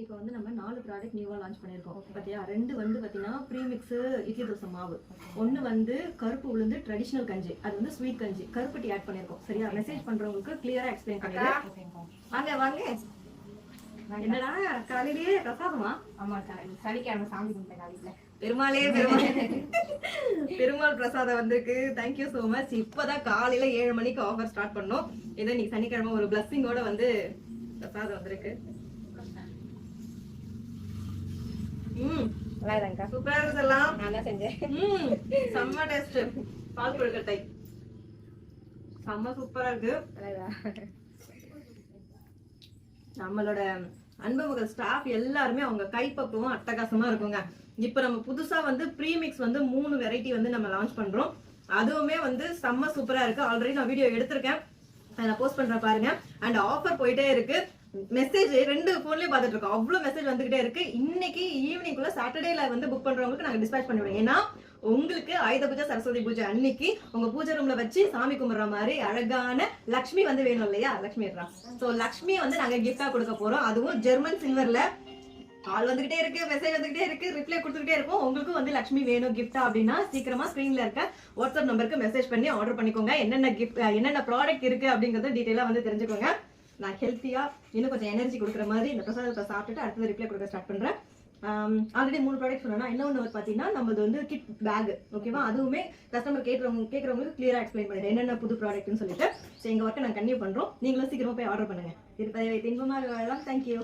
இப்போ வந்து நம்ம 4 ப்ராடக்ட் நியூவா லான்ச் பண்ணிருக்கோம். பாத்தியா, 2 வந்து பாத்தீங்கன்னா ப்ரீமிக்ஸ் இட்லி தோசை மாவு, 1 வந்து கருப்பு உளுந்து ட்ரெடிஷனல் கஞ்சி, அது வந்து ஸ்வீட் கஞ்சி, கருப்பு டீ ஆட் பண்ணிருக்கோம். சரியா? மெசேஜ் பண்றவங்களுக்கு கிளியரா எக்ஸ்பிளைன் பண்ணிடுறேன். வாங்க வாங்க. என்னடா காலையிலேயே பிரசாதமா? ஆமா, சனிக்கிழமை சாமி கும்பிட்டேன் காலையில. பெருமாளே பெருமாள் பிரசாதம் வந்திருக்கு. Thank you so much. இப்பதான் காலையில 7 மணிக்கு ஆஃபர் ஸ்டார்ட் பண்ணோம். இதை இன்னைக்கு சனிக்கிழமை ஒரு பிளஸ்ஸிங்கோட வந்து பிரசாதம் வந்திருக்கு. சூப்பரா இருக்கு எல்லாம். நான் தான் செஞ்சேன். செம்ம டேஸ்ட். பால் கொழுக்கட்டை செம்ம சூப்பரா இருக்கு. நம்மளோட அன்புமகள் ஸ்டாஃப் எல்லாருமே அவங்க கைப்பக்குவம் அட்டகாசமா இருக்குங்க. இப்ப நம்ம புதுசா வந்து ப்ரீமிக்ஸ் வந்து 3 வெரைட்டி வந்து நம்ம லான்ச் பண்றோம். அதுவுமே வந்து செம்ம சூப்பரா இருக்கு. ஆல்ரெடி நான் வீடியோ எடுத்திருக்கேன், நான் போஸ்ட் பண்றேன் பாருங்க. அண்ட் ஆஃபர் போயிட்டே இருக்கு. மெசேஜ் 2 போன்லயும் பாத்துட்டு இருக்கோம். அவ்வளவு மெசேஜ் வந்துகிட்டே இருக்கு. இன்னைக்கு ஈவினிங்குள்ள சாட்டர்டேல வந்து புக் பண்றவங்களுக்கு நாங்க டிஸ்பேச் பண்ணிவிடுவோம். ஏன்னா உங்களுக்கு ஆயுத பூஜை சரஸ்வதி பூஜை அன்னைக்கு உங்க பூஜை ரூம்ல வச்சு சாமி கும்பிடுற மாதிரி அழகான லக்ஷ்மி வந்து வேணும் இல்லையா? லக்ஷ்மி சோ லக்ஷ்மி வந்து நாங்க கிஃப்டா கொடுக்க போறோம். அதுவும் ஜெர்மன் சில்வர்ல. கால் வந்துகிட்டே இருக்கு, மெசேஜ் வந்துகிட்டே இருக்கு, ரிப்ளை கொடுத்துக்கிட்டே இருக்கும். உங்களுக்கும் வந்து லக்ஷ்மி வேணும் கிஃப்டா அப்படின்னா சீக்கிரமா ஸ்கிரீன்ல இருக்க வாட்ஸ்அப் நம்பருக்கு மெசேஜ் பண்ணி ஆர்டர் பண்ணிக்கோங்க. என்னென்ன கிஃப்ட் என்னென்ன ப்ராடக்ட் இருக்கு அப்படிங்கறத டீடைலா வந்து தெரிஞ்சுக்கோங்க. நான் ஹெல்த்தியா இன்னும் கொஞ்சம் எனர்ஜி கொடுக்குற மாதிரி இந்த பிரசாதத்தை சாப்பிட்டுட்டு அடுத்தது ரிப்ளை கொடுக்க ஸ்டார்ட் பண்றேன். ஆல்ரெடி 3 ப்ராடக்ட் சொன்னா இன்னொன்று பாத்தீங்கன்னா நம்மளது வந்து கிட் பேக். ஓகேவா? அதுவுமே கஸ்டமர் கேட்கறவங்களுக்கு கிளியரா எக்ஸ்பிளைன் பண்ணிடுறேன் என்னென்ன புது ப்ராடக்ட்னு சொல்லிட்டு. எங்க ஒர்க்கை நாங்கள் கன்டினியூ பண்றோம். நீங்களும் சீக்கிரமா போய் ஆர்டர் பண்ணுங்க. இருப்பதை வைத்து இன்பமாக வாழலாம். தேங்க்யூ.